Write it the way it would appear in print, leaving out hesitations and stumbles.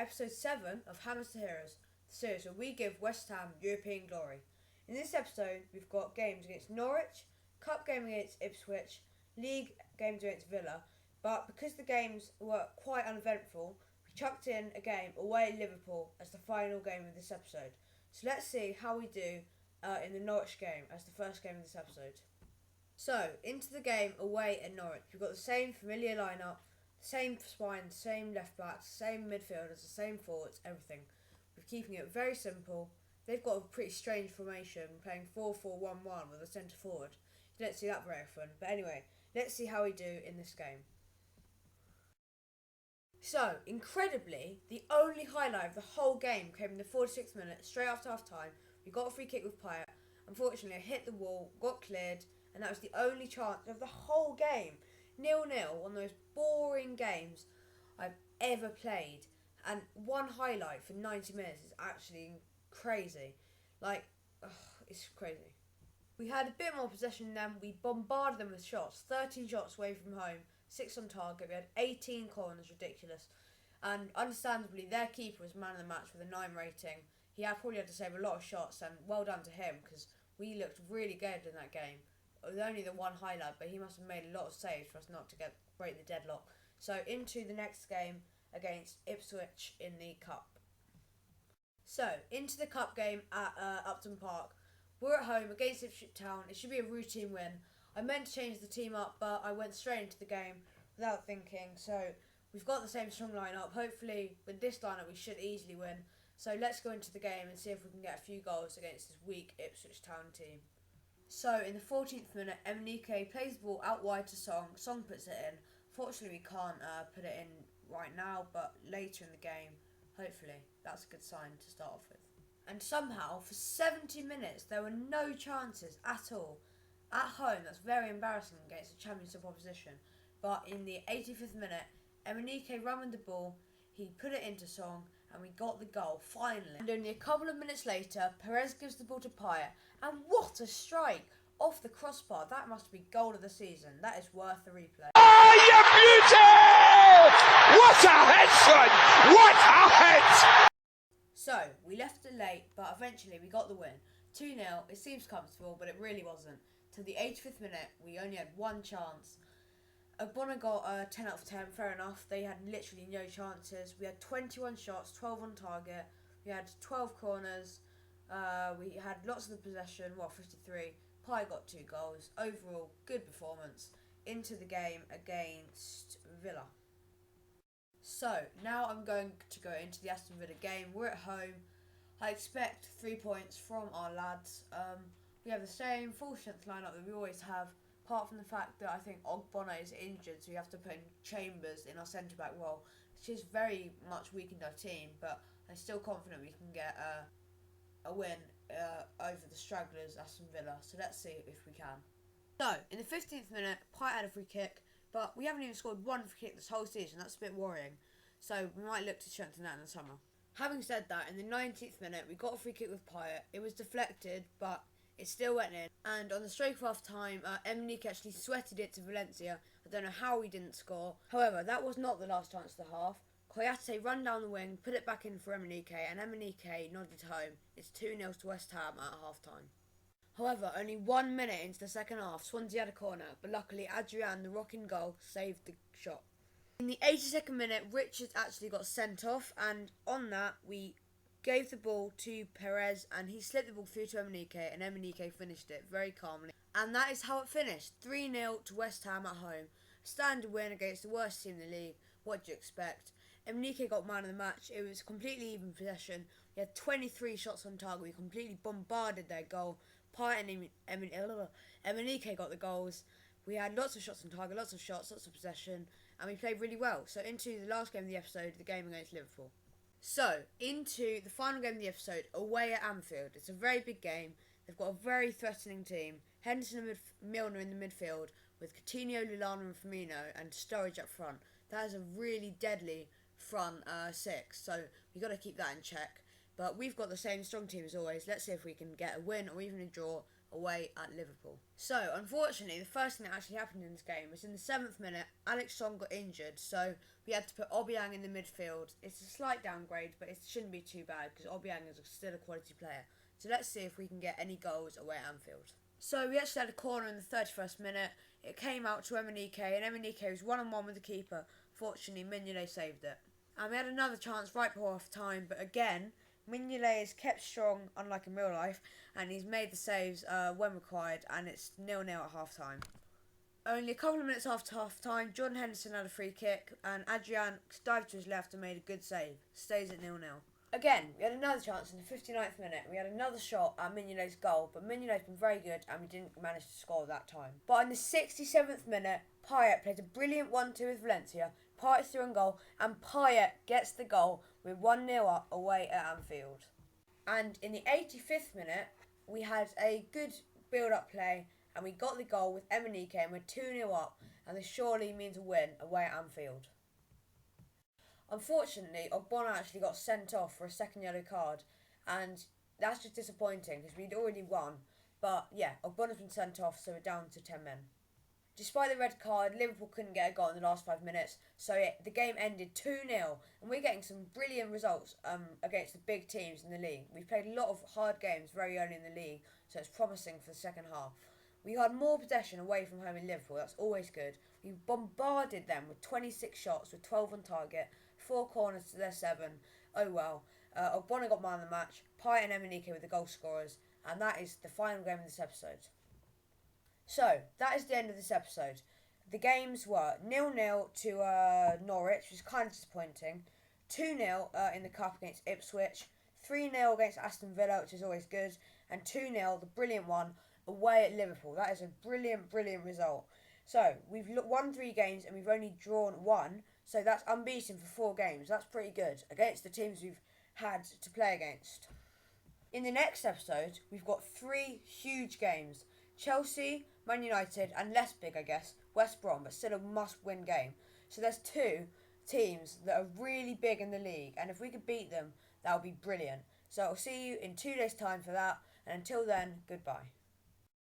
episode 7 of Hammers to Heroes, the series where we give West Ham European glory. In this episode, we've got games against Norwich, Cup game against Ipswich, League games against Villa, but because the games were quite uneventful, we chucked in a game away at Liverpool as the final game of this episode. So let's see how we do in the Norwich game as the first game of this episode. So, into the game away at Norwich, we've got the same familiar lineup, same spine, same left backs, same midfielders, the same forwards, everything. We're keeping it very simple. They've got a pretty strange formation, playing 4-4-1-1 with a centre forward. You don't see that very often. But anyway, let's see how we do in this game. So, incredibly, the only highlight of the whole game came in the 46th minute, straight after half time. We got a free kick with Pyatt. Unfortunately, it hit the wall, got cleared, and that was the only chance of the whole game. 0-0, one of the most boring games I've ever played. And one highlight for 90 minutes is actually crazy. It's crazy. We had a bit more possession than them. We bombarded them with shots. 13 shots away from home, 6 on target. We had 18 corners, ridiculous. And understandably, their keeper was man of the match with a 9 rating. He probably had to save a lot of shots, and well done to him, because we looked really good in that game. It was only the one highlight, but he must have made a lot of saves for us not to break the deadlock. So into the next game against Ipswich in the Cup. So into the Cup game at Upton Park. We're at home against Ipswich Town. It should be a routine win. I meant to change the team up, but I went straight into the game without thinking. So we've got the same strong lineup. Hopefully with this lineup we should easily win. So let's go into the game and see if we can get a few goals against this weak Ipswich Town team. So in the 14th minute, Emenike plays the ball out wide to Song. Song puts it in. Fortunately, we can't put it in right now, but later in the game, hopefully, that's a good sign to start off with. And somehow, for 70 minutes, there were no chances at all. At home, that's very embarrassing against a championship opposition. But in the 85th minute, Emenike ran with the ball, he put it into Song, and we got the goal, finally. And only a couple of minutes later, Perez gives the ball to Pyatt, and what a strike! Off the crossbar, that must be goal of the season. That is worth the replay. Oh, you beauty! What a head, son! What a head! So, we left it late, but eventually we got the win. 2-0, it seems comfortable, but it really wasn't. Till the 85th minute, we only had one chance. Ogbonna got a 10 out of 10, fair enough. They had literally no chances. We had 21 shots, 12 on target. We had 12 corners. We had lots of the possession, 53. Pyatt got 2 goals. Overall, good performance. Into the game against Villa. So, now I'm going to go into the Aston Villa game. We're at home. I expect 3 points from our lads. We have the same full strength lineup that we always have, apart from the fact that I think Ogbonna is injured, so we have to put in Chambers in our centre-back role, which is very much weakened our team, but I'm still confident we can get a win over the stragglers, Aston Villa. So let's see if we can. So, in the 15th minute, Pyatt had a free kick, but we haven't even scored one free kick this whole season. That's a bit worrying. So we might look to strengthen that in the summer. Having said that, in the 19th minute, we got a free kick with Pyatt. It was deflected, but it still went in. And on the stroke of half time, Emenike actually sweated it to Valencia. I don't know how he didn't score. However, that was not the last chance of the half. Koyate ran down the wing, put it back in for Emenike, and Emenike nodded home. It's 2-0 to West Ham at half time. However, only 1 minute into the second half, Swansea had a corner, but luckily Adrian, the rocking goal, saved the shot. In the 82nd minute, Richards actually got sent off, and on that, we gave the ball to Perez, and he slipped the ball through to Emenike, and Emenike finished it very calmly. And that is how it finished, 3-0 to West Ham at home. Standard win against the worst team in the league. What do you expect? Emenike got man of the match. It was completely even possession. We had 23 shots on target. We completely bombarded their goal. Pyatt and Emenike got the goals. We had lots of shots on target, lots of shots, lots of possession, and we played really well. So into the last game of the episode, the game against Liverpool. So, into the final game of the episode, away at Anfield. It's a very big game. They've got a very threatening team. Henderson and Milner in the midfield, with Coutinho, Lallana and Firmino, and Sturridge up front. That is a really deadly front 6, so we've got to keep that in check. But we've got the same strong team as always. Let's see if we can get a win or even a draw away at Liverpool. So, unfortunately, the first thing that actually happened in this game was in the 7th minute, Alex Song got injured, so we had to put Obiang in the midfield. It's a slight downgrade, but it shouldn't be too bad because Obiang is still a quality player. So let's see if we can get any goals away at Anfield. So we actually had a corner in the 31st minute. It came out to Emenike, and Emenike was 1-on-1 with the keeper. Fortunately, Mignolet saved it. And we had another chance right before half time, but again, Mignolet is kept strong, unlike in real life, and he's made the saves when required, and it's 0-0 at half time. Only a couple of minutes after half time, Jordan Henderson had a free kick, and Adrian dived to his left and made a good save. Stays at 0-0. Again, we had another chance in the 59th minute. We had another shot at Mignolet's goal, but Mignolet's been very good and we didn't manage to score that time. But in the 67th minute, Payet played a brilliant 1-2 with Valencia. Payet through on goal, and Payet gets the goal with 1-0 up away at Anfield. And in the 85th minute, we had a good build-up play, and we got the goal with Emenike, and we're 2-0 up, and this surely means a win away at Anfield. Unfortunately, Ogbonna actually got sent off for a second yellow card, and that's just disappointing because we'd already won. But yeah, Ogbonna's been sent off, so we're down to 10 men. Despite the red card, Liverpool couldn't get a goal in the last 5 minutes, so the game ended 2-0, and we're getting some brilliant results against the big teams in the league. We've played a lot of hard games very early in the league, so it's promising for the second half. We had more possession away from home in Liverpool, that's always good. We bombarded them with 26 shots, with 12 on target, 4 corners to their 7. Oh well. Ogbonna got man of the match, Payet and Emenike were the goal scorers, and that is the final game of this episode. So, that is the end of this episode. The games were 0-0 to Norwich, which is kind of disappointing, 2-0 in the Cup against Ipswich, 3-0 against Aston Villa, which is always good, and 2-0, the brilliant one, away at Liverpool. That is a brilliant, brilliant result. So, we've won 3 games and we've only drawn 1, so that's unbeaten for 4 games. That's pretty good against the teams we've had to play against. In the next episode, we've got 3 huge games. Chelsea, Man United, and less big, I guess, West Brom, but still a must-win game. So there's 2 teams that are really big in the league, and if we could beat them, that would be brilliant. So I'll see you in 2 days' time for that, and until then, goodbye.